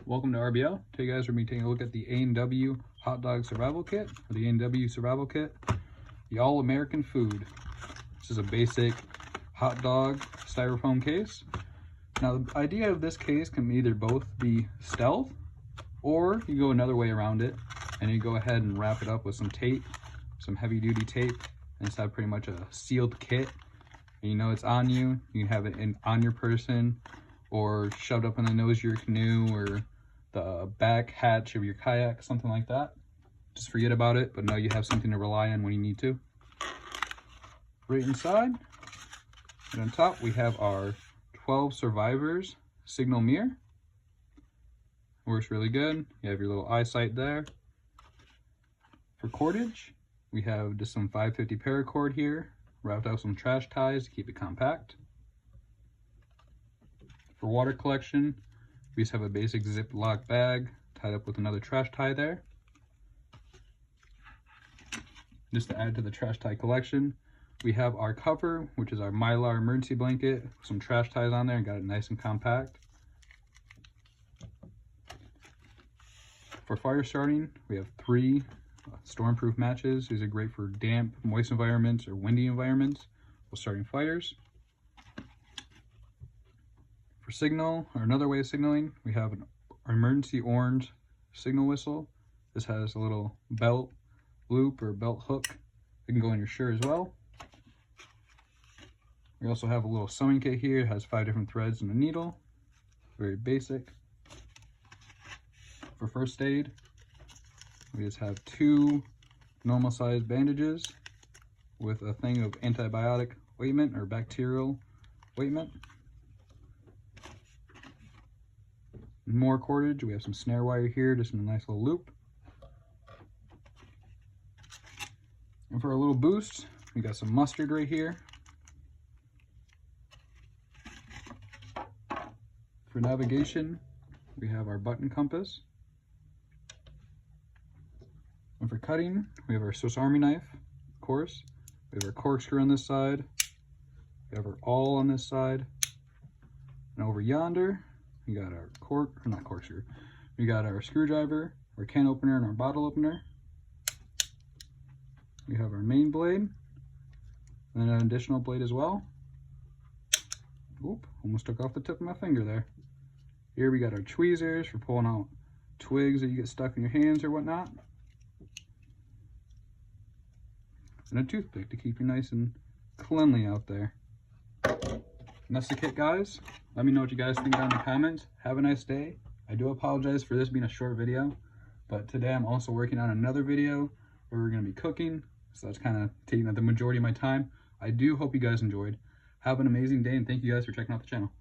welcome to RBL. Today guys, we're going to be taking a look at the A&W Hot Dog Survival Kit, or the A&W Survival Kit, the All-American Food. This is a basic hot dog styrofoam case. Now the idea of this case can either both be stealth, or you go another way around it, and you go ahead and wrap it up with some tape, some heavy duty tape, and it's have pretty much a sealed kit. And you know it's on you, you can have it on your person, or shoved up in the nose of your canoe, or the back hatch of your kayak, something like that. Just forget about it, but know you have something to rely on when you need to. Right inside, and on top, we have our 12 Survivors signal mirror. Works really good. You have your little eyesight there. For cordage, we have just some 550 paracord here, wrapped out some trash ties to keep it compact. For water collection, we just have a basic Ziploc bag tied up with another trash tie there. Just to add to the trash tie collection, we have our cover, which is our Mylar emergency blanket, with some trash ties on there and got it nice and compact. For fire starting, we have 3 stormproof matches. These are great for damp, moist environments or windy environments while starting fires. For signal, or another way of signaling, we have an emergency orange signal whistle. This has a little belt loop or belt hook. It can go in your shirt as well. We also have a little sewing kit here. It has 5 different threads and a needle. Very basic. For first aid, we just have 2 normal sized bandages with a thing of antibiotic ointment or bacterial ointment. More cordage, we have some snare wire here, just in a nice little loop. And for a little boost, we got some mustard right here. For navigation, we have our button compass. And for cutting, we have our Swiss Army knife, of course. We have our corkscrew on this side. We have our awl on this side. And over yonder, we got our we got our screwdriver, our can opener, and our bottle opener. We have our main blade, and an additional blade as well. Oop, almost took off the tip of my finger there. Here we got our tweezers for pulling out twigs that you get stuck in your hands or whatnot. And a toothpick to keep you nice and cleanly out there. And that's the kit, guys. Let me know what you guys think down in the comments. Have a nice day. I do apologize for this being a short video, but today I'm also working on another video where we're going to be cooking, so that's kind of taking up the majority of my time. I do hope you guys enjoyed. Have an amazing day, and thank you guys for checking out the channel.